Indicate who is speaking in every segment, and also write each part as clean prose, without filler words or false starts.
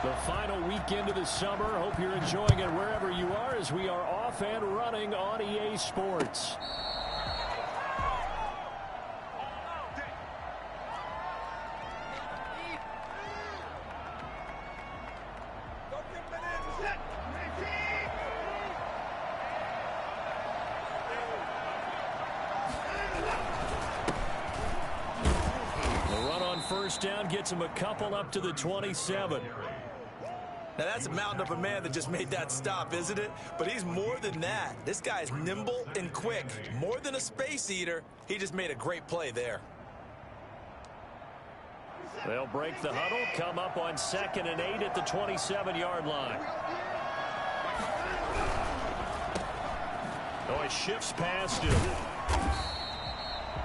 Speaker 1: The final weekend of the summer. Hope you're enjoying it wherever you are as we are off and running on EA Sports. First down gets him a couple up to the 27.
Speaker 2: Now, that's a mountain of a man that just made that stop, isn't it? But he's more than that. This guy is nimble and quick. More than a space eater. He just made a great play there.
Speaker 1: They'll break the huddle, come up on 2nd and 8 at the 27-yard line. Oh, it shifts past him.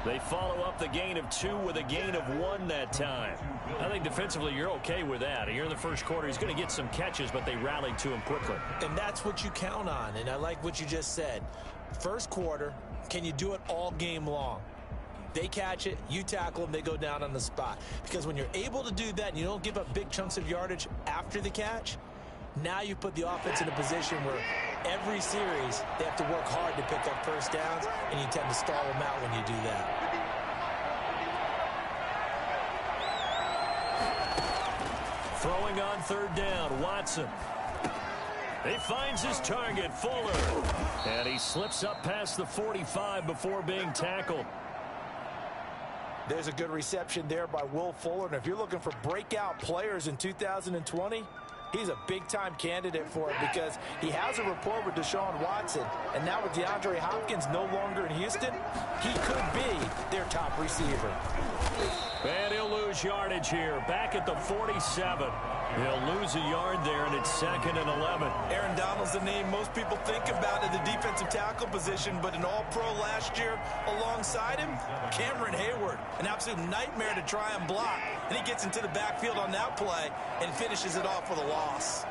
Speaker 1: They follow up the gain of 2 with a gain of 1 that time. I think defensively you're okay with that. Here in the first quarter, he's going to get some catches, but they rallied to him quickly.
Speaker 2: And that's what you count on, and I like what you just said. First quarter, can you do it all game long? They catch it, you tackle them, they go down on the spot. Because when you're able to do that and you don't give up big chunks of yardage after the catch, now you put the offense in a position where every series they have to work hard to pick up first downs, and you tend to stall them out when you do that.
Speaker 1: Throwing on 3rd down, Watson. He finds his target, Fuller. And he slips up past the 45 before being tackled.
Speaker 2: There's a good reception there by Will Fuller. And if you're looking for breakout players in 2020, he's a big-time candidate for it because he has a rapport with Deshaun Watson. And now with DeAndre Hopkins no longer in Houston, he could be their top receiver.
Speaker 1: And he'll lose yardage here. Back at the 47. He'll lose a yard there, and it's 2nd and 11.
Speaker 2: Aaron Donald's the name most people think about in the defensive tackle position, but an all-pro last year alongside him, Cameron Hayward. An absolute nightmare to try and block. And he gets into the backfield on that play and finishes it off with a loss.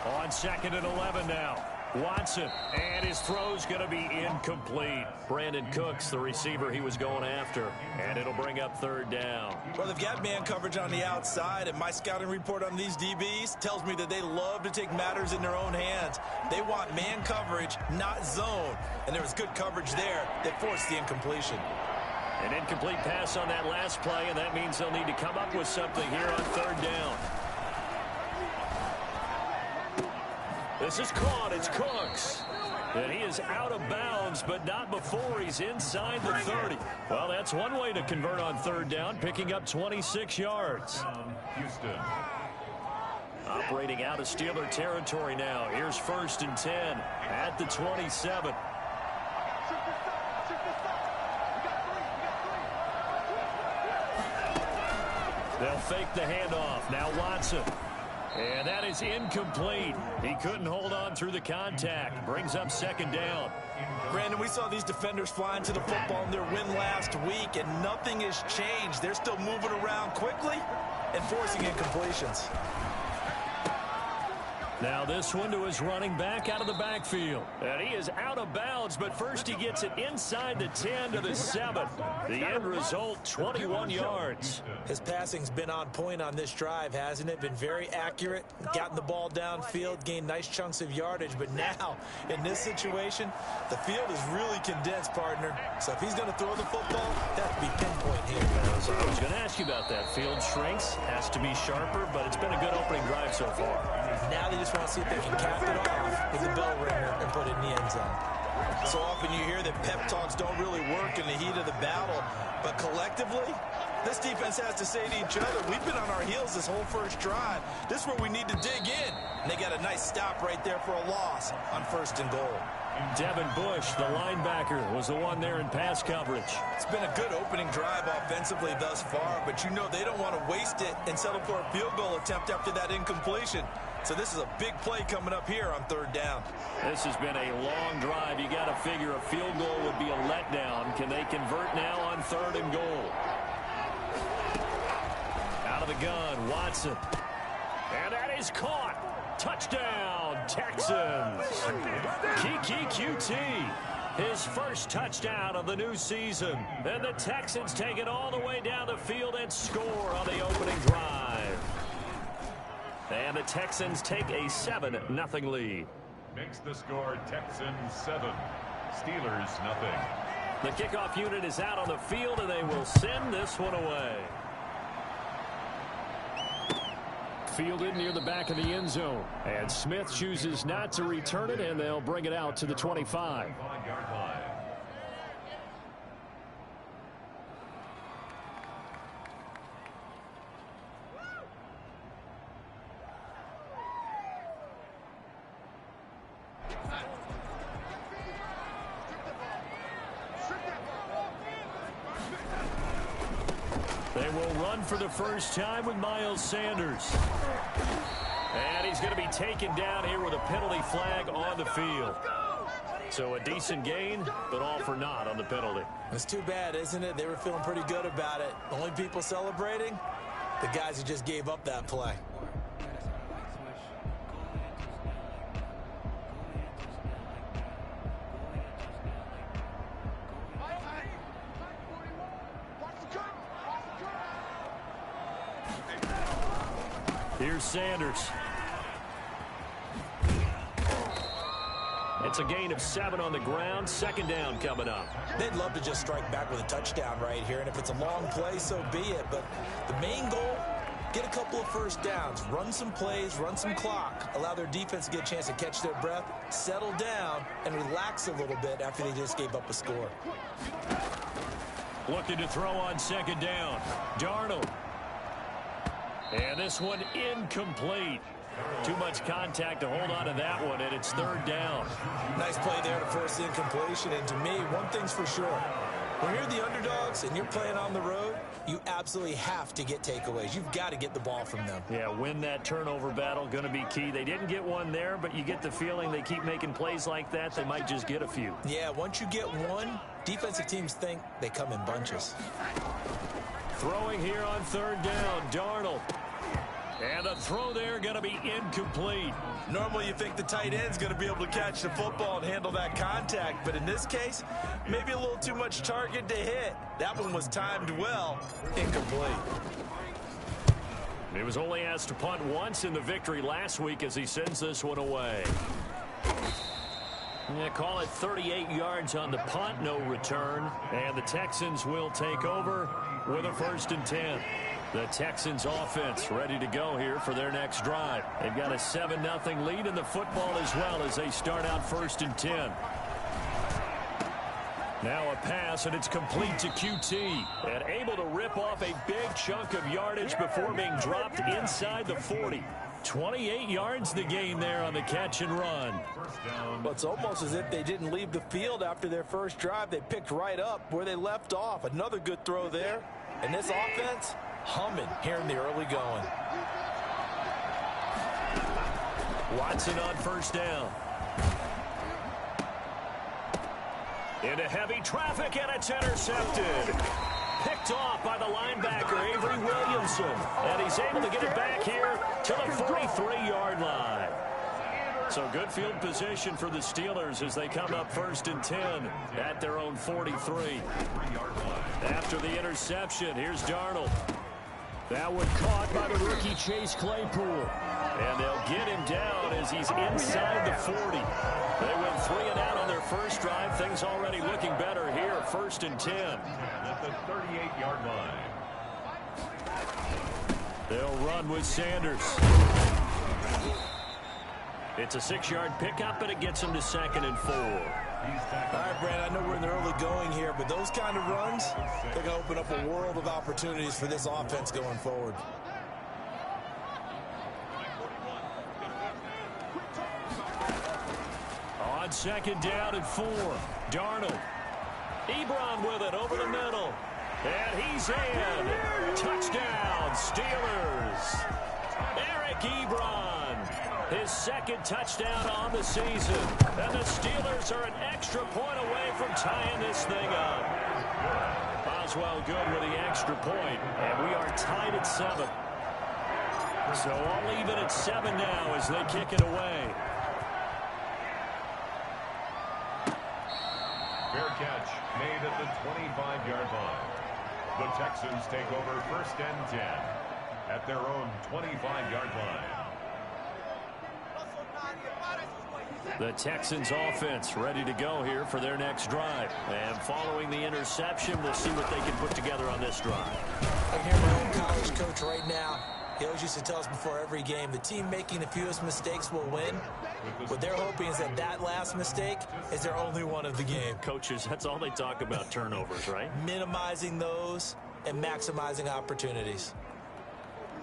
Speaker 1: On 2nd and 11 now. Watson, and his throw's going to be incomplete. Brandon Cooks, the receiver he was going after, and it'll bring up 3rd down.
Speaker 2: Well, they've got man coverage on the outside, and my scouting report on these DBs tells me that they love to take matters in their own hands. They want man coverage, not zone, and there was good coverage there that forced the incompletion.
Speaker 1: An incomplete pass on that last play, and that means they'll need to come up with something here on 3rd down. This is caught. It's Cooks. And he is out of bounds, but not before he's inside the 30. Well, that's one way to convert on 3rd down, picking up 26 yards. Houston. Operating out of Steeler territory now. Here's 1st and 10 at the 27. They'll fake the handoff. Now Watson. And that is incomplete. He couldn't hold on through the contact. Brings up 2nd down.
Speaker 2: Brandon, we saw these defenders flying to the football in their win last week, and nothing has changed. They're still moving around quickly and forcing incompletions.
Speaker 1: Now this one to his running back out of the backfield. And he is out of bounds, but first he gets it inside the 10 to the 7. The end result, 21 yards.
Speaker 2: His passing's been on point on this drive, hasn't it? Been very accurate, gotten the ball downfield, gained nice chunks of yardage. But now, in this situation, the field is really condensed, partner. So if he's going to throw the football, that would be pinpoint here.
Speaker 1: I was going to ask you about that. Field shrinks, has to be sharper, but it's been a good opening drive so far.
Speaker 2: Now they just want to see if they can cap it off with the bell ringer and put it in the end zone. So often you hear that pep talks don't really work in the heat of the battle, but collectively, this defense has to say to each other, we've been on our heels this whole first drive. This is where we need to dig in. And they got a nice stop right there for a loss on 1st and goal.
Speaker 1: Devin Bush, the linebacker, was the one there in pass coverage.
Speaker 2: It's been a good opening drive offensively thus far, but you know they don't want to waste it and settle for a field goal attempt after that incompletion. So this is a big play coming up here on 3rd down.
Speaker 1: This has been a long drive. You got to figure a field goal would be a letdown. Can they convert now on 3rd and goal? Out of the gun, Watson. And that is caught. Touchdown, Texans. Kiki QT. His first touchdown of the new season. And the Texans take it all the way down the field and score on the opening drive. And the Texans take a 7-0 lead.
Speaker 3: Makes the score Texans 7, Steelers nothing.
Speaker 1: The kickoff unit is out on the field, and they will send this one away. Fielded near the back of the end zone. And Smith chooses not to return it, and they'll bring it out to the 25.
Speaker 3: 25-yard line.
Speaker 1: They will run for the first time with Miles Sanders. And he's going to be taken down here with a penalty flag on the field. So a decent gain, but all for naught on the penalty.
Speaker 2: It's too bad, isn't it? They were feeling pretty good about it. The only people celebrating, the guys who just gave up that play.
Speaker 1: Here's Sanders. It's a gain of 7 on the ground. Second down coming up.
Speaker 2: They'd love to just strike back with a touchdown right here, and if it's a long play, so be it. But the main goal, get a couple of first downs, run some plays, run some clock, allow their defense to get a chance to catch their breath, settle down, and relax a little bit after they just gave up a score.
Speaker 1: Looking to throw on second down. Darnold. And this one incomplete. Too much contact to hold on to that one, and it's third down.
Speaker 2: Nice play there to force the incompletion, and to me, one thing's for sure. When you're the underdogs and you're playing on the road, you absolutely have to get takeaways. You've got to get the ball from them.
Speaker 1: Yeah, win that turnover battle, going to be key. They didn't get one there, but you get the feeling they keep making plays like that, they might just get a few.
Speaker 2: Yeah, once you get one, defensive teams think they come in bunches.
Speaker 1: Throwing here on third down, Darnold. And the throw there going to be incomplete.
Speaker 2: Normally you think the tight end's going to be able to catch the football and handle that contact, but in this case, maybe a little too much target to hit. That one was timed well. Incomplete.
Speaker 1: He was only asked to punt once in the victory last week as he sends this one away. Yeah, call it 38 yards on the punt, no return. And the Texans will take over with a 1st and 10. The Texans offense ready to go here for their next drive. They've got a 7-0 lead in the football as well as they start out 1st and 10. Now a pass, and it's complete to QT. And able to rip off a big chunk of yardage before being dropped inside the 40. 28 yards the gain there on the catch and run.
Speaker 2: Well, it's almost as if they didn't leave the field after their first drive. They picked right up where they left off. Another good throw there. And this offense, humming here in the early going.
Speaker 1: Watson on first down. Into heavy traffic, and it's intercepted. Picked off by the linebacker, Avery Williamson. And he's able to get it back here to the 43-yard line. So good field position for the Steelers as they come up 1st and 10 at their own 43. After the interception, here's Darnold. That one caught by the rookie Chase Claypool. And they'll get him down as he's inside the 40. They went 3 and out on their first drive. Things already looking better here, 1st and 10.
Speaker 3: At the 38-yard line.
Speaker 1: They'll run with Sanders. It's a 6-yard pickup, and it gets him to 2nd and 4.
Speaker 2: All right, Brad, I know we're in the early going here, but those kind of runs, they're going to open up a world of opportunities for this offense going forward.
Speaker 1: On 2nd down and 4, Darnold. Ebron with it over the middle. And he's in. Touchdown, Steelers. Eric Ebron, his 2nd touchdown on the season. And the Steelers are an extra point away from tying this thing up. Boswell good with the extra point. And we are tied at 7. So all even at 7 now as they kick it away.
Speaker 3: Fair catch made at the 25-yard line. The Texans take over 1st and 10 at their own 25-yard line.
Speaker 1: The Texans offense ready to go here for their next drive. And following the interception, we'll see what they can put together on this drive.
Speaker 2: I hear my own college coach right now. He always used to tell us before every game, the team making the fewest mistakes will win. What they're hoping is that last mistake is their only one of the game.
Speaker 1: Coaches, that's all they talk about, turnovers, right?
Speaker 2: Minimizing those and maximizing opportunities.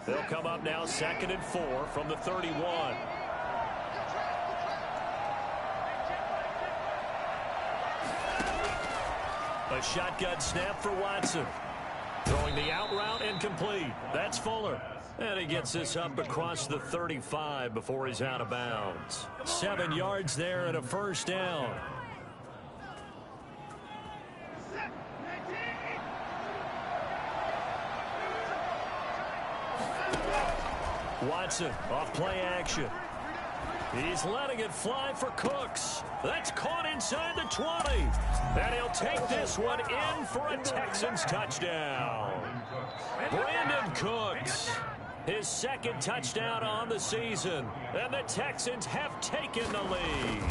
Speaker 1: They'll come up now 2nd and 4 from the 31. A shotgun snap for Watson. Throwing the out route incomplete. That's Fuller. And he gets this up across the 35 before he's out of bounds. 7 yards there and a first down. Watson off play action. He's letting it fly for Cooks. That's caught inside the 20. And he'll take this one in for a Texans touchdown. Brandon Cooks, his 2nd touchdown on the season. And the Texans have taken the lead.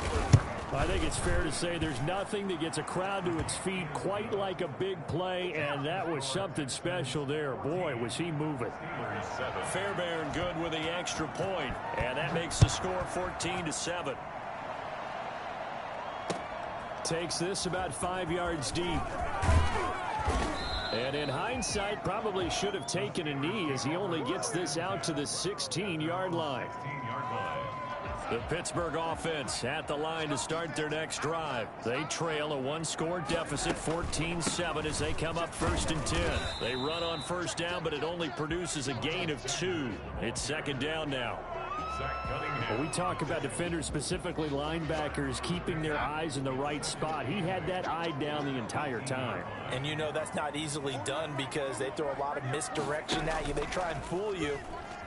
Speaker 4: I think it's fair to say there's nothing that gets a crowd to its feet quite like a big play, and that was something special there. Boy, was he moving.
Speaker 1: Fairbairn good with the extra point, and that makes the score 14-7.
Speaker 4: Takes this about 5 yards deep. And in hindsight, probably should have taken a knee as he only gets this out to the 16-yard line.
Speaker 1: The Pittsburgh offense at the line to start their next drive. They trail a 1-score deficit, 14-7, as they come up 1st and 10. They run on first down, but it only produces a gain of 2. It's 2nd down now.
Speaker 4: When we talk about defenders, specifically linebackers, keeping their eyes in the right spot, he had that eye down the entire time.
Speaker 2: And you know that's not easily done because they throw a lot of misdirection at you. They try and fool you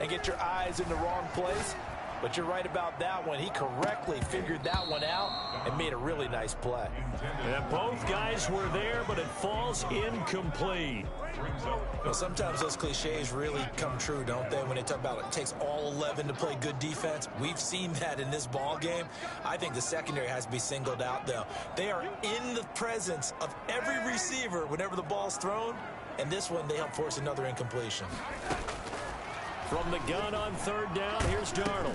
Speaker 2: and get your eyes in the wrong place. But you're right about that one. He correctly figured that one out and made a really nice play.
Speaker 1: And both guys were there, but it falls incomplete.
Speaker 2: Well, sometimes those cliches really come true, don't they? When they talk about it takes all 11 to play good defense. We've seen that in this ball game. I think the secondary has to be singled out, though. They are in the presence of every receiver whenever the ball's thrown. And this one, they help force another incompletion.
Speaker 1: From the gun on 3rd down, here's Darnold.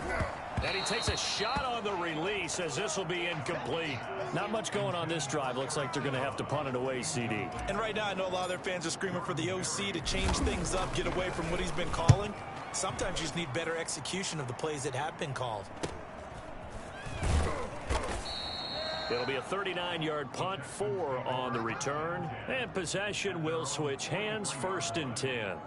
Speaker 1: And he takes a shot on the release as this will be incomplete.
Speaker 4: Not much going on this drive. Looks like they're going to have to punt it away, CD.
Speaker 2: And right now, I know a lot of their fans are screaming for the OC to change things up, get away from what he's been calling. Sometimes you just need better execution of the plays that have been called.
Speaker 1: It'll be a 39-yard punt, 4 on the return. And possession will switch hands, 1st and 10.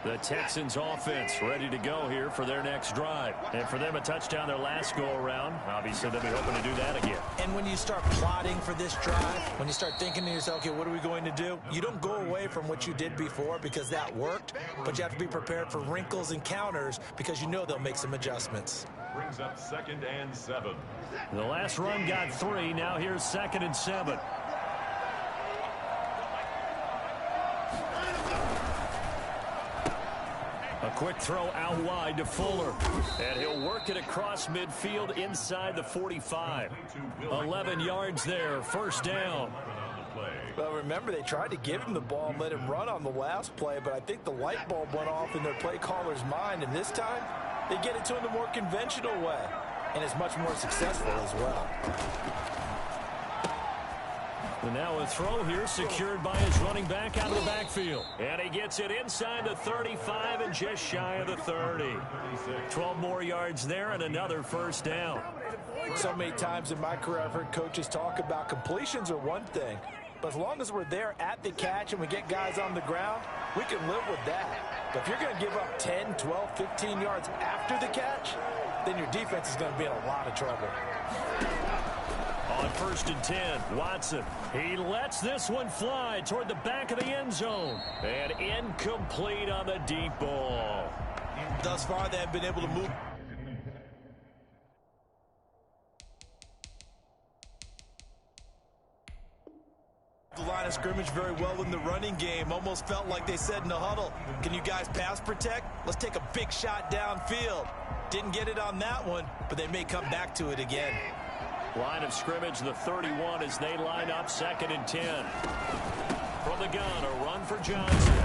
Speaker 1: The Texans offense ready to go here for their next drive. And for them, a touchdown their last go-around. Obviously, they'll be hoping to do that again.
Speaker 2: And when you start plotting for this drive, when you start thinking to yourself, okay, what are we going to do? You don't go away from what you did before because that worked, but you have to be prepared for wrinkles and counters because you know they'll make some adjustments.
Speaker 3: Brings up 2nd and 7.
Speaker 1: The last run got 3. Now here's 2nd and 7. A quick throw out wide to Fuller. And he'll work it across midfield inside the 45. 11 yards there, 1st down.
Speaker 2: Well, remember, they tried to give him the ball and let him run on the last play, but I think the light bulb went off in their play caller's mind, and this time they get it to him the more conventional way, and it's much more successful as well.
Speaker 1: And now a throw here secured by his running back out of the backfield. And he gets it inside the 35 and just shy of the 30. 12 more yards there and another 1st down.
Speaker 2: So many times in my career I've heard coaches talk about completions are one thing, but as long as we're there at the catch and we get guys on the ground, we can live with that. But if you're going to give up 10, 12, 15 yards after the catch, then your defense is going to be in a lot of trouble.
Speaker 1: On 1st and 10, Watson. He lets this one fly toward the back of the end zone. And incomplete on the deep ball.
Speaker 2: Thus far, they have been able to move. line of scrimmage very well in the running game. Almost felt like they said in the huddle, can you guys pass protect? Let's take a big shot downfield. Didn't get it on that one, but they may come back to it again.
Speaker 1: Line of scrimmage, the 31 as they line up 2nd and 10. From the gun, a run for Johnson.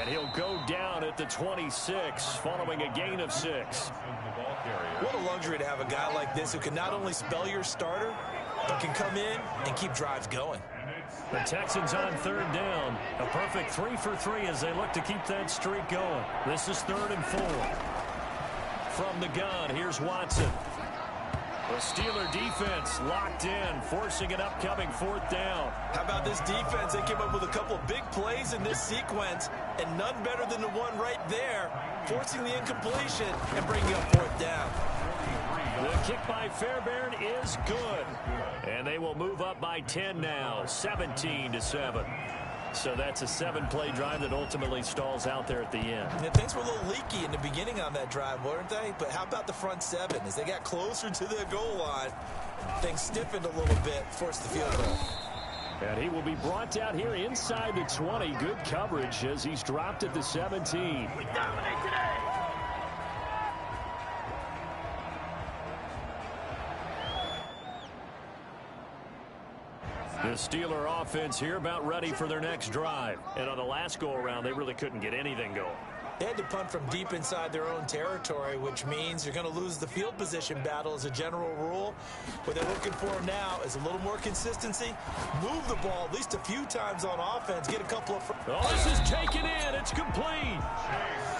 Speaker 1: And he'll go down at the 26 following a gain of 6.
Speaker 2: What a luxury to have a guy like this who can not only spell your starter, but can come in and keep drives going.
Speaker 1: The Texans on 3rd down. A perfect 3 for 3 as they look to keep that streak going. This is 3rd and 4. From the gun, here's Watson. The Steeler defense locked in, forcing an upcoming 4th down.
Speaker 2: How about this defense? They came up with a couple of big plays in this sequence, and none better than the one right there, forcing the incompletion and bringing up 4th down.
Speaker 1: The kick by Fairbairn is good. And they will move up by 10 now, 17-7. So that's a 7-play drive that ultimately stalls out there at the end.
Speaker 2: Yeah, things were a little leaky in the beginning on that drive, weren't they? But how about the front 7? As they got closer to their goal line, things stiffened a little bit, forced the field goal.
Speaker 4: And he will be brought down here inside the 20. Good coverage as he's dropped at the 17.
Speaker 5: We dominate today.
Speaker 1: The Steeler offense here about ready for their next drive. And on the last go-around, they really couldn't get anything going.
Speaker 2: They had to punt from deep inside their own territory, which means you're going to lose the field position battle as a general rule. What they're looking for now is a little more consistency. Move the ball at least a few times on offense. Get a couple of...
Speaker 1: Oh, this is taken in. It's complete.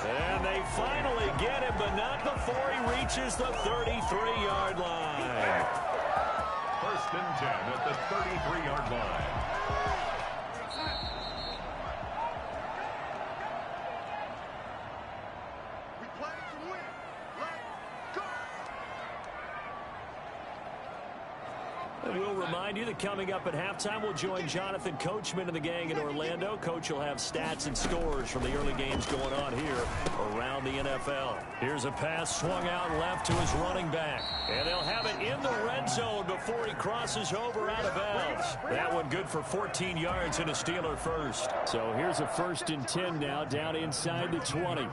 Speaker 1: And they finally get him, but not before he reaches the 33-yard line.
Speaker 3: 1st and 10 at the 33-yard line.
Speaker 5: We play to win. Let's go.
Speaker 1: And we'll remind you that coming up at halftime, we'll join Jonathan Coachman and the gang in Orlando. Coach will have stats and scores from the early games going on here around the NFL. Here's a pass swung out left to his running back. And they'll have it in the red zone before he crosses over out of bounds. That one good for 14 yards and a Steeler first.
Speaker 4: So here's a 1st and 10 now down inside the 20.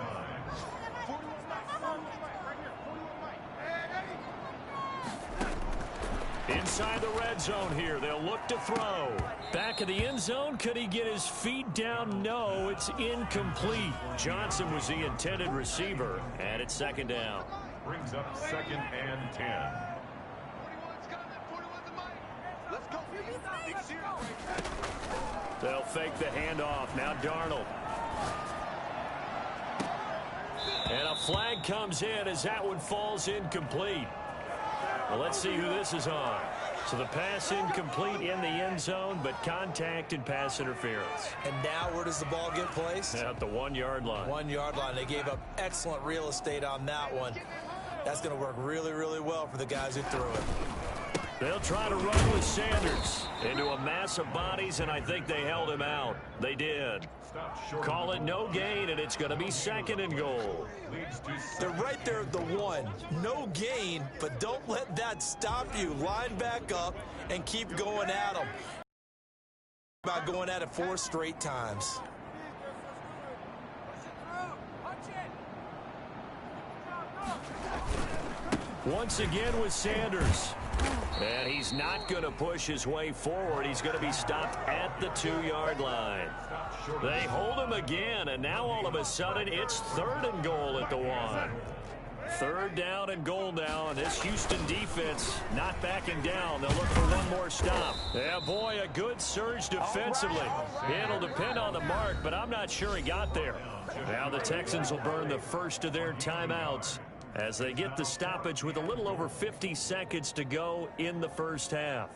Speaker 1: Inside the red zone here, they'll look to throw. Back of the end zone, could he get his feet down? No, it's incomplete. Johnson was the intended receiver, and it's 2nd down.
Speaker 3: Brings up 2nd and 10.
Speaker 5: 41's got it. 41's the mic. Let's go. Big series.
Speaker 1: They'll fake the handoff. Now Darnold. And a flag comes in as that one falls incomplete. Well, let's see who this is on. So the pass incomplete in the end zone, but contact and pass interference.
Speaker 2: And now where does the ball get placed?
Speaker 1: At the 1-yard line.
Speaker 2: 1-yard line. They gave up excellent real estate on that one. That's going to work really, really well for the guys who threw it.
Speaker 1: They'll try to run with Sanders into a mass of bodies, and I think they held him out. They did. Call it no gain, and it's going to be 2nd and goal.
Speaker 2: They're right there at the 1. No gain, but don't let that stop you. Line back up and keep going at them. About going at it 4 straight times.
Speaker 1: Once again with Sanders. And he's not going to push his way forward. He's going to be stopped at the 2-yard line. They hold him again, and now all of a sudden it's 3rd and goal at the 1. 3rd down and goal now, and this Houston defense not backing down. They'll look for one more stop. Yeah, boy, a good surge defensively. It'll depend on the mark, but I'm not sure he got there. Now the Texans will burn the first of their timeouts as they get the stoppage with a little over 50 seconds to go in the first half.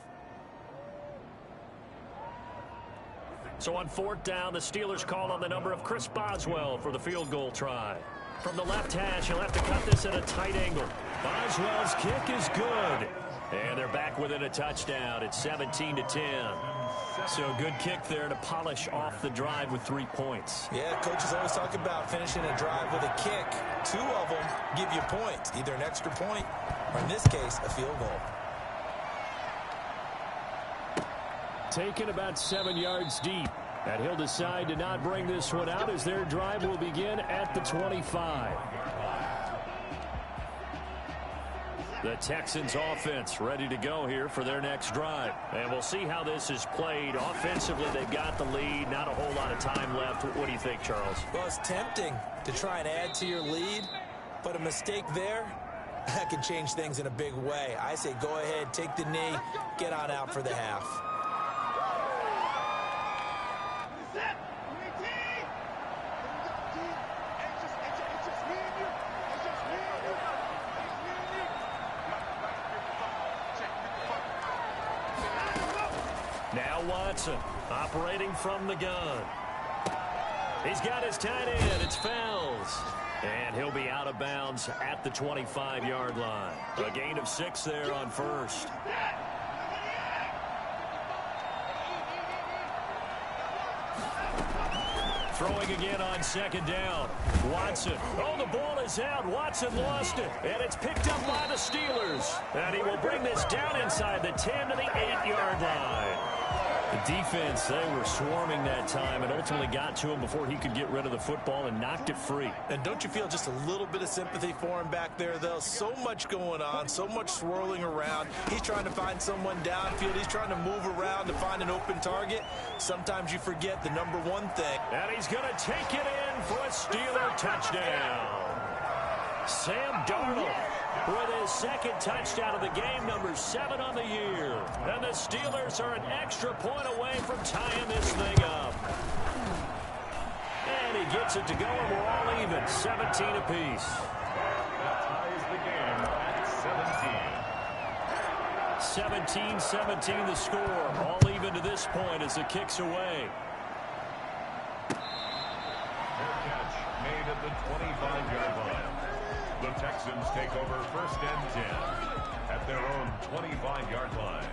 Speaker 1: So on 4th down, the Steelers call on the number of Chris Boswell for the field goal try. From the left hash, he'll have to cut this at a tight angle. Boswell's kick is good. And they're back within a touchdown. It's 17-10. So good kick there to polish off the drive with 3 points.
Speaker 2: Yeah, coaches always talk about finishing a drive with a kick. 2 of them give you points, either an extra point or, in this case, a field goal.
Speaker 4: taken about 7 yards deep. And he'll decide to not bring this one out as their drive will begin at the 25. The Texans offense ready to go here for their next drive. And we'll see how this is played. Offensively, they've got the lead. Not a whole lot of time left. What do you think, Charles?
Speaker 2: Well, it's tempting to try and add to your lead, but a mistake there, that can change things in a big way. I say go ahead, take the knee, get on out for the half.
Speaker 1: Now Watson operating from the gun. He's got his tight end. It's Fells. And he'll be out of bounds at the 25-yard line. A gain of 6 there on first. Throwing again on second down. Watson. Oh, the ball is out. Watson lost it. And it's picked up by the Steelers. And he will bring this down inside the 10 to the 8-yard line. The defense, they were swarming that time and ultimately got to him before he could get rid of the football and knocked it free.
Speaker 2: And don't you feel just a little bit of sympathy for him back there, though? So much going on, so much swirling around. He's trying to find someone downfield. He's trying to move around to find an open target. Sometimes you forget the number one thing.
Speaker 1: And he's going to take it in for a Steeler touchdown. Sam Darnold with his second touchdown of the game, number 7 on the year. And the Steelers are an extra point away from tying this thing up. And he gets it to go, and we're all even, 17 apiece.
Speaker 3: That ties the game at 17.
Speaker 1: 17-17 the score. All even to this point as the kick's away.
Speaker 3: Fair catch made at the 25-yard line. The Texans take over 1st and 10 at their own 25-yard line.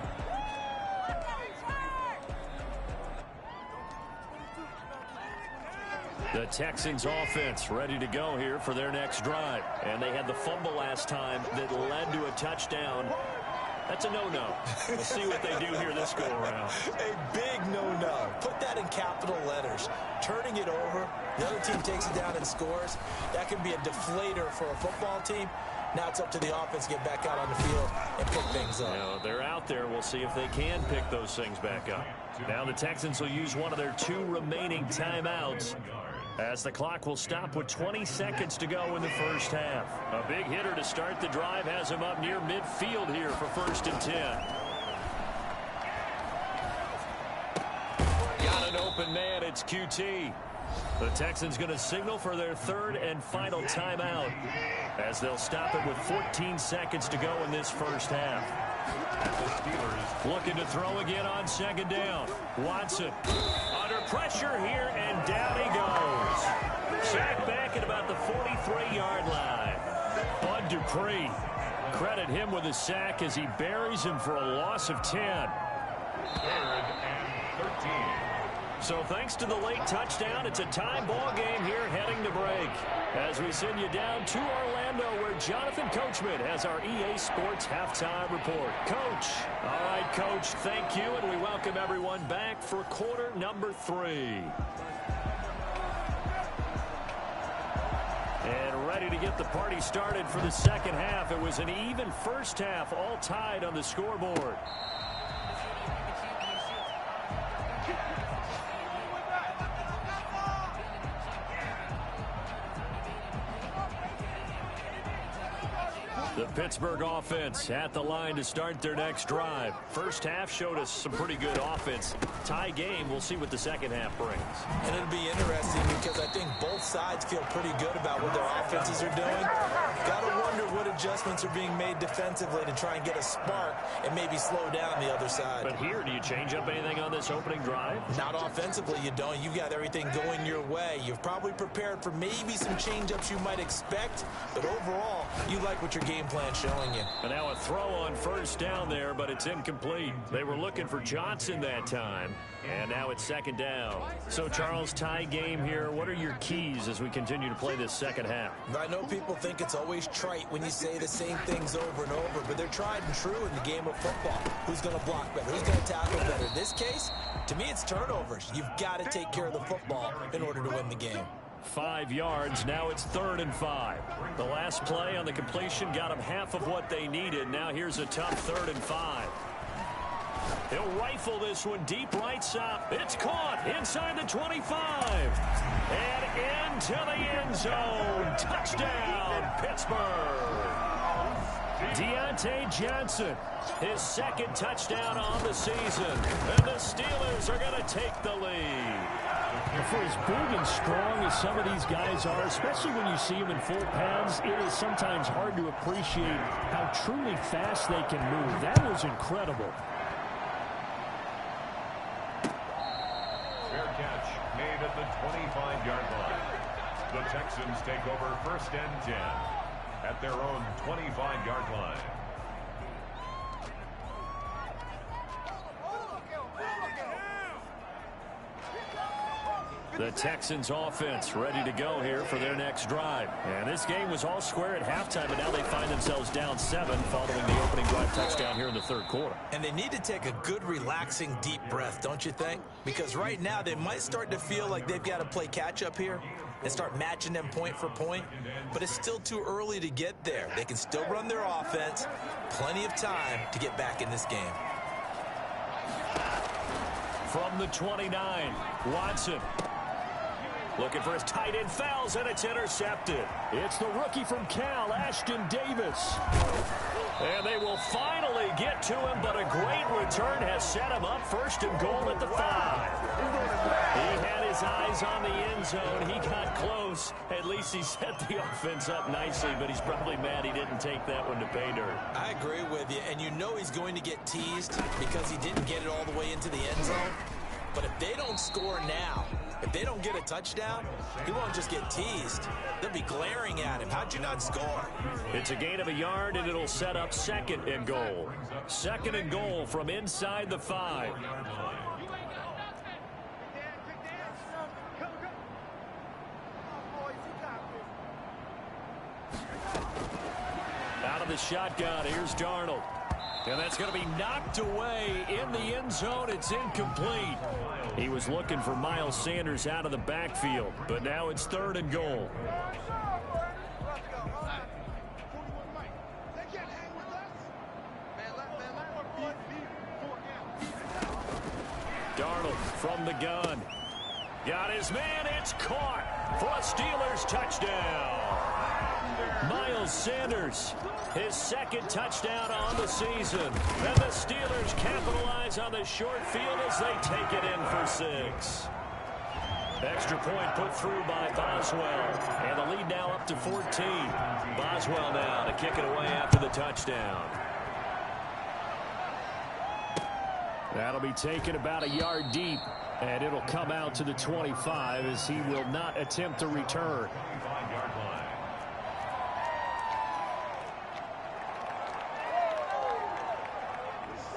Speaker 1: The Texans offense ready to go here for their next drive. And they had the fumble last time that led to a touchdown. That's a no-no. We'll see what they do here this go-around.
Speaker 2: A big no-no. Put that in capital letters. Turning it over, the other team takes it down and scores. That can be a deflator for a football team. Now it's up to the offense to get back out on the field and pick things up.
Speaker 1: You know, they're out there. We'll see if they can pick those things back up. Now the Texans will use one of their 2 remaining timeouts, as the clock will stop with 20 seconds to go in the first half. A big hitter to start the drive has him up near midfield here for 1st and 10. Got an open man. It's QT. The Texans going to signal for their 3rd and final timeout, as they'll stop it with 14 seconds to go in this first half.
Speaker 3: The Steelers
Speaker 1: looking to throw again on second down. Watson under pressure here, and down he goes. Sacked back at about the 43-yard line. Bud Dupree, credit him with a sack as he buries him for a loss of 10.
Speaker 3: 3rd and 13.
Speaker 1: So thanks to the late touchdown, it's a tie ball game here heading to break. As we send you down to Orlando, where Jonathan Coachman has our EA Sports halftime report. Coach. All right, Coach, thank you, and we welcome everyone back for quarter number 3. And ready to get the party started for the second half. It was an even first half, all tied on the scoreboard. The Pittsburgh offense at the line to start their next drive. First half showed us some pretty good offense. Tie game. We'll see what the second half brings.
Speaker 2: And it'll be interesting because I think both sides feel pretty good about what their offenses are doing. Got to wonder what adjustments are being made defensively to try and get a spark and maybe slow down the other side.
Speaker 1: But here, do you change up anything on this opening drive?
Speaker 2: Not offensively, you don't. You've got everything going your way. You've probably prepared for maybe some change-ups you might expect, but overall, you like what your game plan showing you.
Speaker 1: And now a throw on first down there, but it's incomplete. They were looking for Johnson that time, and now it's second down. So, Charles, tie game here. What are your keys as we continue to play this second half?
Speaker 2: I know people think it's always trite when you say the same things over and over, but they're tried and true in the game of football. Who's going to block better? Who's going to tackle better? In this case, to me, it's turnovers. You've got to take care of the football in order to win the game.
Speaker 1: 5 yards. Now it's 3rd and 5. The last play on the completion got them half of what they needed. Now here's a tough 3rd and 5. He'll rifle this one deep right side. It's caught inside the 25. And into the end zone. Touchdown, Pittsburgh. Deontay Johnson, his 2nd touchdown on the season. And the Steelers are going to take the lead.
Speaker 4: For as big and strong as some of these guys are, especially when you see them in full pads, it is sometimes hard to appreciate how truly fast they can move. That was incredible.
Speaker 3: Fair catch made at the 25-yard line. The Texans take over 1st and 10 at their own 25-yard line.
Speaker 1: The Texans offense ready to go here for their next drive. And this game was all square at halftime, and now they find themselves down 7 following the opening drive touchdown here in the 3rd quarter.
Speaker 2: And they need to take a good, relaxing, deep breath, don't you think? Because right now they might start to feel like they've got to play catch-up here and start matching them point for point. But it's still too early to get there. They can still run their offense. Plenty of time to get back in this game.
Speaker 1: From the 29, Watson. Looking for his tight end, fouls, and it's intercepted.
Speaker 4: It's the rookie from Cal, Ashton Davis.
Speaker 1: And they will finally get to him, but a great return has set him up 1st and goal at the 5. He had his eyes on the end zone. He got close. At least he set the offense up nicely, but he's probably mad he didn't take that one to pay dirt.
Speaker 2: I agree with you, and you know he's going to get teased because he didn't get it all the way into the end zone. But if they don't score now, if they don't get a touchdown, he won't just get teased. They'll be glaring at him. How'd you not score?
Speaker 1: It's a gain of a yard, and it'll set up 2nd and goal. 2nd and goal from inside the 5. Out of the shotgun, here's Darnold. And that's going to be knocked away in the end zone. It's incomplete. He was looking for Miles Sanders out of the backfield, but now it's 3rd and goal. Darnold from the gun. Got his man. It's caught for a Steelers touchdown. Miles Sanders, his 2nd touchdown on the season. And the Steelers capitalize on the short field as they take it in for 6. Extra point put through by Boswell. And the lead now up to 14. Boswell now to kick it away after the touchdown.
Speaker 4: That'll be taken about a yard deep, and it'll come out to the 25 as he will not attempt to return.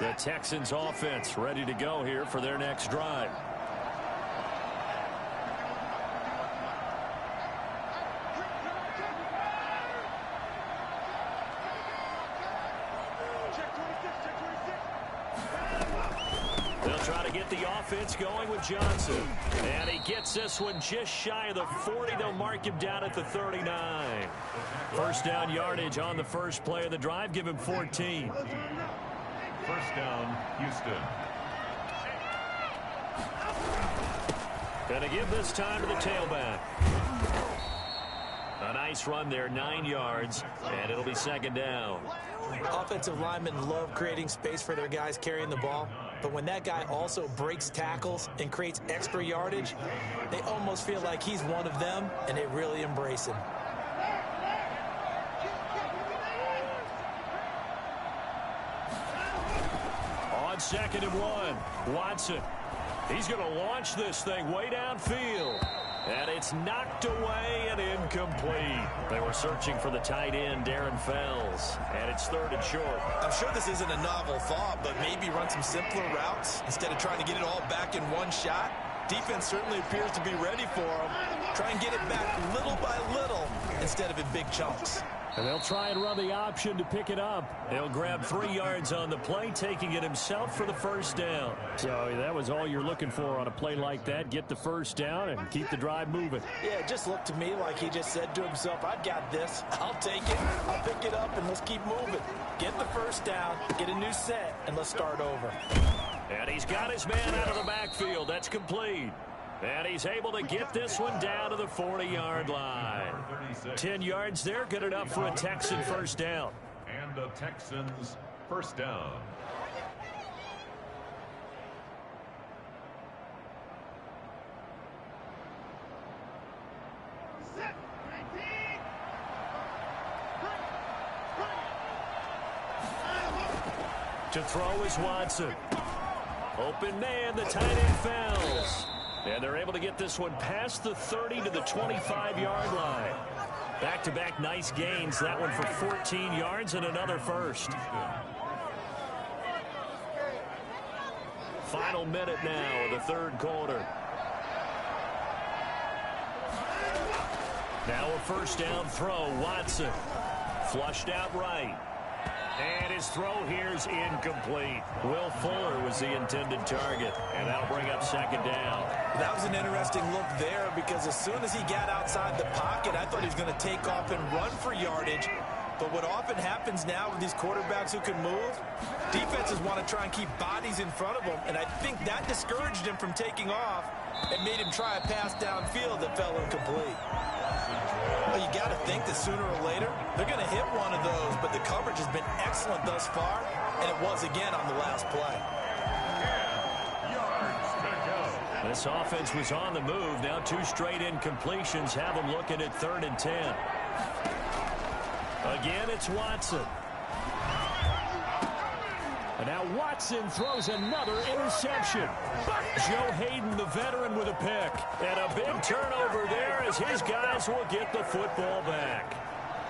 Speaker 1: The Texans offense ready to go here for their next drive. They'll try to get the offense going with Johnson. And he gets this one just shy of the 40. They'll mark him down at the 39. 1st down yardage on the first play of the drive. Give him 14.
Speaker 3: 1st down, Houston.
Speaker 1: Gonna give this time to the tailback. A nice run there, 9 yards, and it'll be 2nd down.
Speaker 2: Offensive linemen love creating space for their guys carrying the ball, but when that guy also breaks tackles and creates extra yardage, they almost feel like he's one of them, and they really embrace him.
Speaker 1: On 2nd and 1, Watson. He's going to launch this thing way downfield. And it's knocked away and incomplete. They were searching for the tight end, Darren Fells. And it's 3rd and short.
Speaker 2: I'm sure this isn't a novel thought, but maybe run some simpler routes instead of trying to get it all back in one shot. Defense certainly appears to be ready for them. Try and get it back little by little instead of in big chunks.
Speaker 1: And they'll try and run the option to pick it up. He'll grab 3 yards on the play, taking it himself for the first down. So that was all you're looking for on a play like that. Get the first down and keep the drive moving.
Speaker 2: Yeah, it just looked to me like he just said to himself, I've got this. I'll take it. I'll pick it up, and let's keep moving. Get the first down, get a new set, and let's start over.
Speaker 1: And he's got his man out of the backfield. That's complete. And he's able to get this one down to the 40-yard line. 10 yards there, good enough for a Texan first down.
Speaker 3: And the Texans first down.
Speaker 1: To throw is Watson. Open man, the tight end Fells. And they're able to get this one past the 30 to the 25-yard line. Back-to-back nice gains. That one for 14 yards and another first. Final minute now of the 3rd quarter. Now a first down throw. Watson flushed out right. And his throw here is incomplete. Will Fuller was the intended target. And that'll bring up 2nd down.
Speaker 2: That was an interesting look there because as soon as he got outside the pocket, I thought he was going to take off and run for yardage. But what often happens now with these quarterbacks who can move, defenses want to try and keep bodies in front of them. And I think that discouraged him from taking off and made him try a pass downfield that fell incomplete. Well, you got to think that sooner or later they're going to hit one of those, but the coverage has been excellent thus far, and it was again on the last play.
Speaker 1: This offense was on the move. Now 2 straight incompletions have them looking at 3rd and 10. Again, it's Watson. And now Watson throws another interception. Joe Hayden, the veteran, with a pick. And a big turnover there as his guys will get the football back.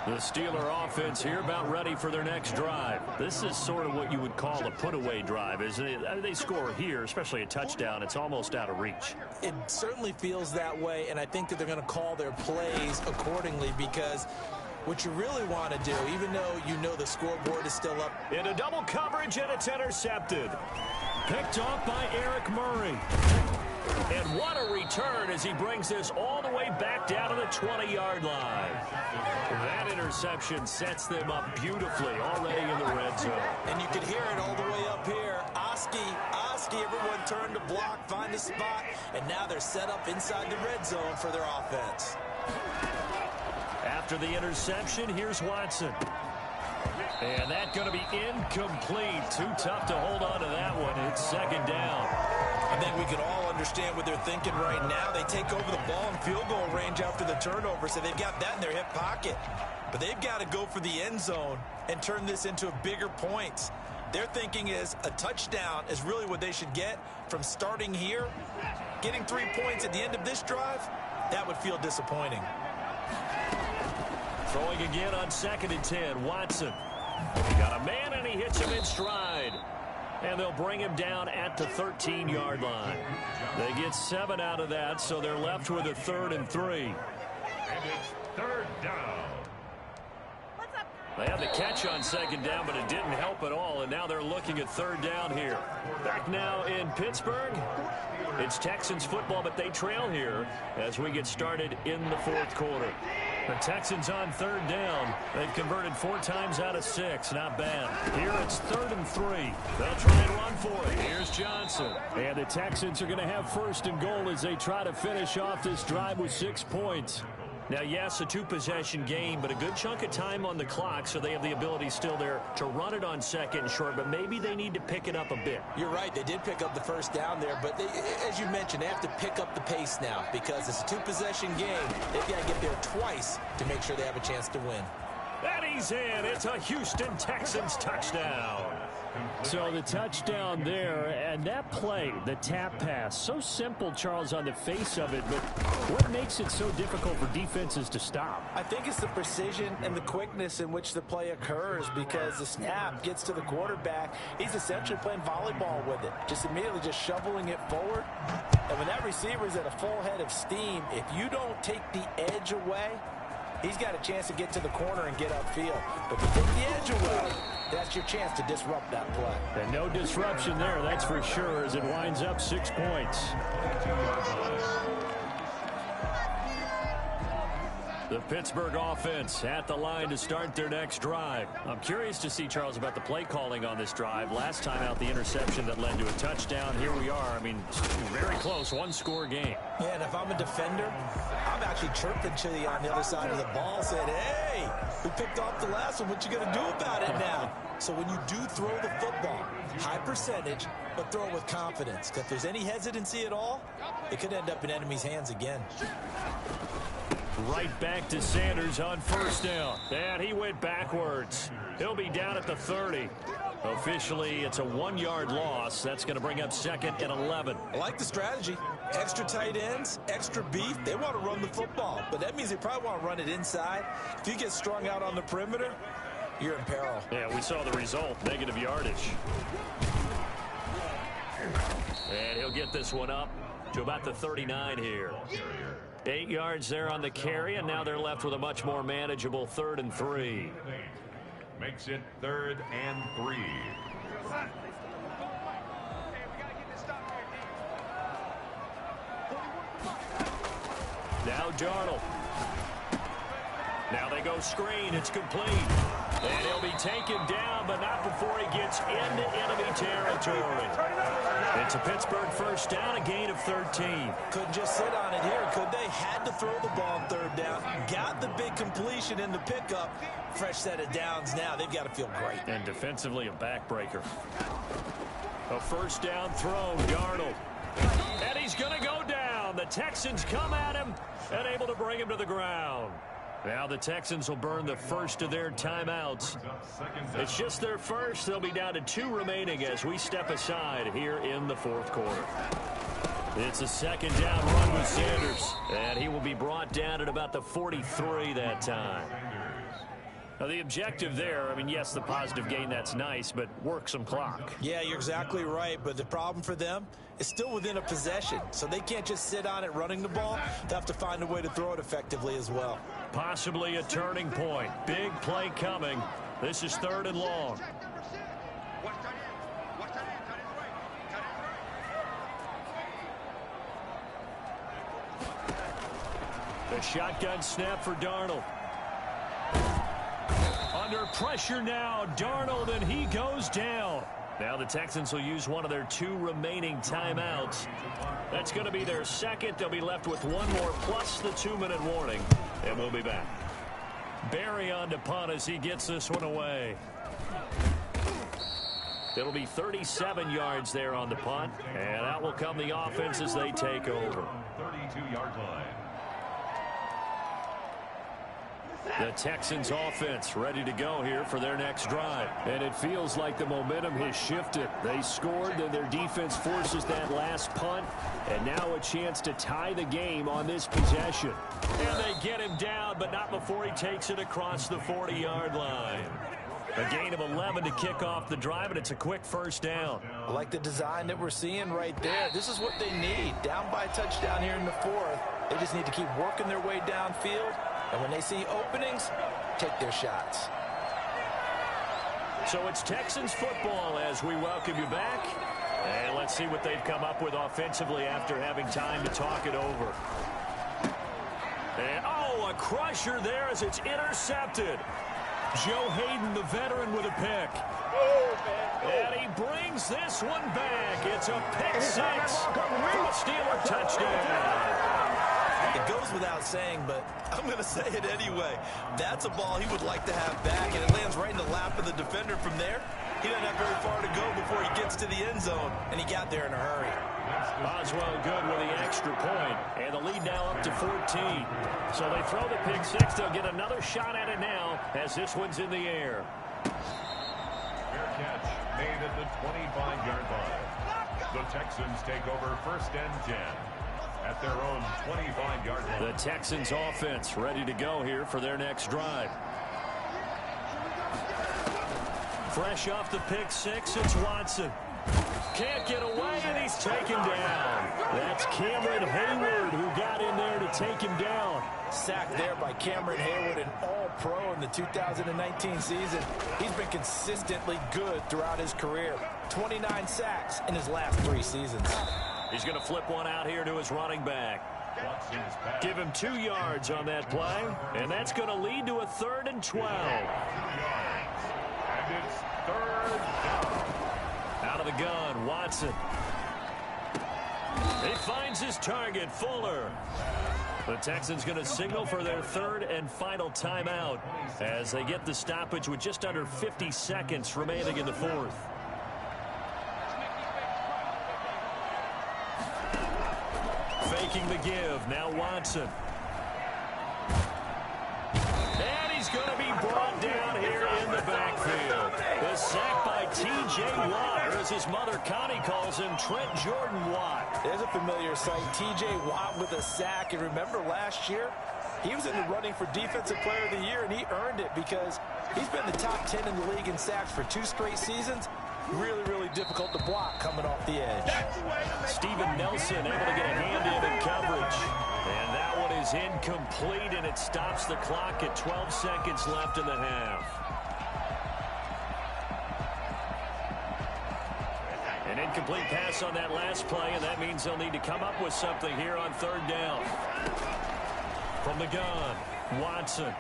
Speaker 1: The Steeler offense here about ready for their next drive. This is sort of what you would call a put-away drive, isn't it? I mean, they score here, especially a touchdown. It's almost out of reach.
Speaker 2: It certainly feels that way, and I think that they're going to call their plays accordingly because what you really want to do, even though you know the scoreboard is still up.
Speaker 1: Into double coverage, and it's intercepted. Picked off by Eric Murray. And what a return as he brings this all the way back down to the 20-yard line. That interception sets them up beautifully already in the red zone.
Speaker 2: And you can hear it all the way up here. Oski, everyone turned to block, find a spot, and now they're set up inside the red zone for their offense.
Speaker 1: After the interception, here's Watson. And that's going to be incomplete. Too tough to hold on to that one. It's 2nd down.
Speaker 2: I think we can all understand what they're thinking right now. They take over the ball in field goal range after the turnover, so they've got that in their hip pocket. But they've got to go for the end zone and turn this into a bigger points. Their thinking is a touchdown is really what they should get from starting here. Getting 3 points at the end of this drive, that would feel disappointing.
Speaker 1: Throwing again on 2nd and 10. Watson. He got a man, and he hits him in stride. And they'll bring him down at the 13-yard line. They get 7 out of that, so they're left with a 3rd and 3.
Speaker 3: And it's 3rd down.
Speaker 1: They had the catch on 2nd down, but it didn't help at all, and now they're looking at 3rd down here. Back now in Pittsburgh. It's Texans football, but they trail here as we get started in the 4th quarter. The Texans on 3rd down. They've converted 4 times out of 6. Not bad. Here it's 3rd and 3. They'll try and run for it. Here's Johnson. And the Texans are going to have 1st and goal as they try to finish off this drive with 6 points. Now, yes, a 2-possession game, but a good chunk of time on the clock, so they have the ability still there to run it on 2nd and short, but maybe they need to pick it up a bit.
Speaker 2: You're right. They did pick up the first down there, but they, as you mentioned, they have to pick up the pace now because it's a 2-possession game. They've got to get there twice to make sure they have a chance to win.
Speaker 1: And he's in. It's a Houston Texans touchdown. So the touchdown there, and that play, the tap pass, so simple, Charles, on the face of it, but what makes it so difficult for defenses to stop?
Speaker 2: I think it's the precision and the quickness in which the play occurs, because the snap gets to the quarterback. He's essentially playing volleyball with it, just immediately just shoveling it forward. And when that receiver's at a full head of steam, if you don't take the edge away, he's got a chance to get to the corner and get upfield. But if you take the edge away, that's your chance to disrupt that play.
Speaker 1: And no disruption there, that's for sure, as it winds up 6 points. The Pittsburgh offense at the line to start their next drive. I'm curious to see, Charles, about the play calling on this drive. Last time out, the interception that led to a touchdown. Here we are. I mean, very close, one-score game.
Speaker 2: Yeah, and if I'm a defender, I'm actually chirping to you on the other side of the ball, saying, hey, we picked off the last one. What you going to do about it now? So when you do throw the football, high percentage, but throw it with confidence. If there's any hesitancy at all, it could end up in enemy's hands again.
Speaker 1: Right back to Sanders on first down. And he went backwards. He'll be down at the 30. Officially, it's a 1-yard loss. That's going to bring up 2nd and 11.
Speaker 2: I like the strategy. Extra tight ends, extra beef. They want to run the football, but that means they probably want to run it inside. If you get strung out on the perimeter, you're in peril.
Speaker 1: Yeah, we saw the result, negative yardage. And he'll get this one up to about the 39 here. 8 yards there on the carry, and now they're left with a much more manageable 3rd and 3.
Speaker 3: Makes it 3rd and 3.
Speaker 1: Now Darnold. Now they go screen. It's complete. And he'll be taken down, but not before he gets into enemy territory. It's a Pittsburgh first down, a gain of 13.
Speaker 2: Couldn't just sit on it here, could they? Had to throw the ball on 3rd down. Got the big completion in the pickup. Fresh set of downs now. They've got to feel great.
Speaker 1: And defensively, a backbreaker. A first down throw, Darnold. And he's going to go down. The Texans come at him and able to bring him to the ground. Now the Texans will burn the first of their timeouts. It's just their first. They'll be down to 2 remaining as we step aside here in the 4th quarter. It's a 2nd down run with Sanders. And he will be brought down at about the 43 that time. Now, the objective there, I mean, yes, the positive gain, that's nice, but work some clock.
Speaker 2: Yeah, you're exactly right, but the problem for them is still within a possession, so they can't just sit on it running the ball. They have to find a way to throw it effectively as well.
Speaker 1: Possibly a turning point. Big play coming. This is 3rd and long. The shotgun snap for Darnold. Under pressure now, Darnold, and he goes down. Now the Texans will use one of their 2 remaining timeouts. That's going to be their 2nd. They'll be left with 1 more plus the 2-minute warning, and we'll be back. Barry on to punt as he gets this one away. It'll be 37 yards there on the punt, and out will come the offense as they take over.
Speaker 3: 32-yard line.
Speaker 1: The Texans offense ready to go here for their next drive. And it feels like the momentum has shifted. They scored, then their defense forces that last punt. And now a chance to tie the game on this possession. And they get him down, but not before he takes it across the 40-yard line. A gain of 11 to kick off the drive, and it's a quick first down.
Speaker 2: I like the design that we're seeing right there. This is what they need. Down by a touchdown here in the 4th. They just need to keep working their way downfield. And when they see openings, take their shots.
Speaker 1: So it's Texans football as we welcome you back. And let's see what they've come up with offensively after having time to talk it over. And, oh, a crusher there as it's intercepted. Joe Hayden, the veteran, with a pick. And he brings this one back. It's a pick 6 for a Steeler touchdown.
Speaker 2: It goes without saying, but I'm going to say it anyway. That's a ball he would like to have back, and it lands right in the lap of the defender from there. He doesn't have very far to go before he gets to the end zone, and he got there in a hurry.
Speaker 1: Boswell good with the extra point, and the lead now up to 14. So they throw the pick 6. They'll get another shot at it now as this one's in the air.
Speaker 3: catch made at the 25-yard line. The Texans take over first and 10 at their own 25-yard line.
Speaker 1: The Texans offense ready to go here for their next drive. Fresh off the pick six, it's Watson. Can't get away, and he's taken down. That's Cameron Hayward who got in there to take him down.
Speaker 2: Sacked there by Cameron Hayward, an all-pro in the 2019 season. He's been consistently good throughout his career. 29 sacks in his last 3 seasons.
Speaker 1: He's going to flip one out here to his running back. Give him 2 yards on that play, and that's going to lead to a 3rd and 12.
Speaker 3: And it's 3rd down.
Speaker 1: Out of the gun, Watson. He finds his target, Fuller. The Texans going to signal for their 3rd and final timeout as they get the stoppage with just under 50 seconds remaining in the 4th. Faking the give, now Watson. And he's going to be brought down here in the backfield. The sack by T.J. Watt, or as his mother Connie calls him, Trent Jordan Watt.
Speaker 2: There's a familiar sight. T.J. Watt with a sack. And remember last year, he was in the running for Defensive Player of the Year, and he earned it because he's been the top 10 in the league in sacks for 2 straight seasons. Really, really difficult to block coming off the edge.
Speaker 1: Steven Nelson able to get a hand in coverage. And that one is incomplete, and it stops the clock at 12 seconds left in the half. An incomplete pass on that last play, and that means they'll need to come up with something here on 3rd down. From the gun, Watson.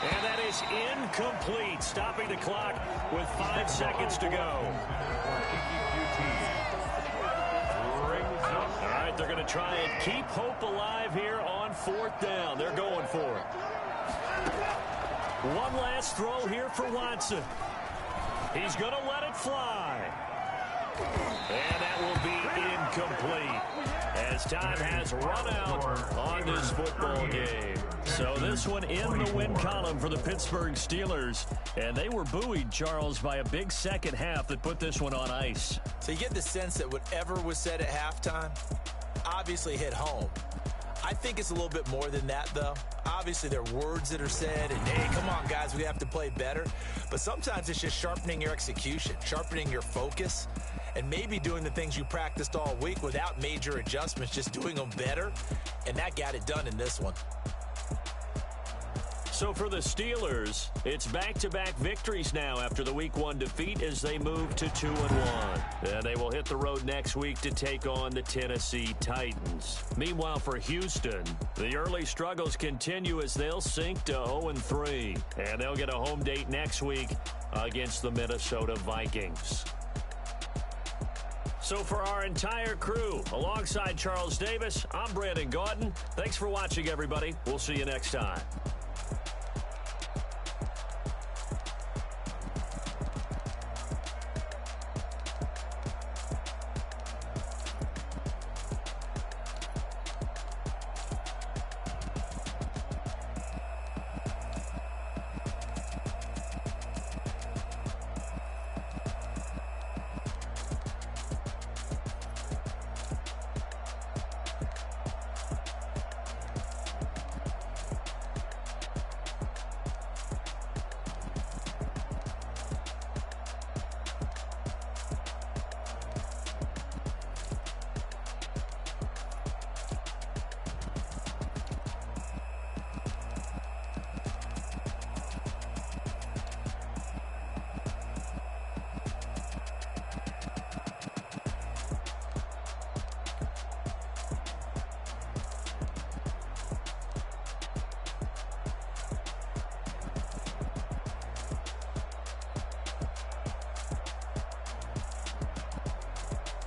Speaker 1: And that is incomplete, stopping the clock with 5 seconds to go. All right, they're going to try and keep hope alive here on 4th down. They're going for it. One last throw here for Watson. He's going to let it fly. And that will be incomplete as time has run out on this football game. So this one in the win column for the Pittsburgh Steelers. And they were buoyed, Charles, by a big second half that put this one on ice.
Speaker 2: So you get the sense that whatever was said at halftime obviously hit home. I think it's a little bit more than that, though. Obviously, there are words that are said, and, hey, come on, guys, we have to play better. But sometimes it's just sharpening your execution, sharpening your focus, and maybe doing the things you practiced all week without major adjustments, just doing them better. And that got it done in this one.
Speaker 1: So for the Steelers, it's back-to-back victories now after the Week 1 defeat as they move to 2-1. And they will hit the road next week to take on the Tennessee Titans. Meanwhile, for Houston, the early struggles continue as they'll sink to 0-3. And they'll get a home date next week against the Minnesota Vikings. So for our entire crew, alongside Charles Davis, I'm Brandon Gaudin. Thanks for watching, everybody. We'll see you next time.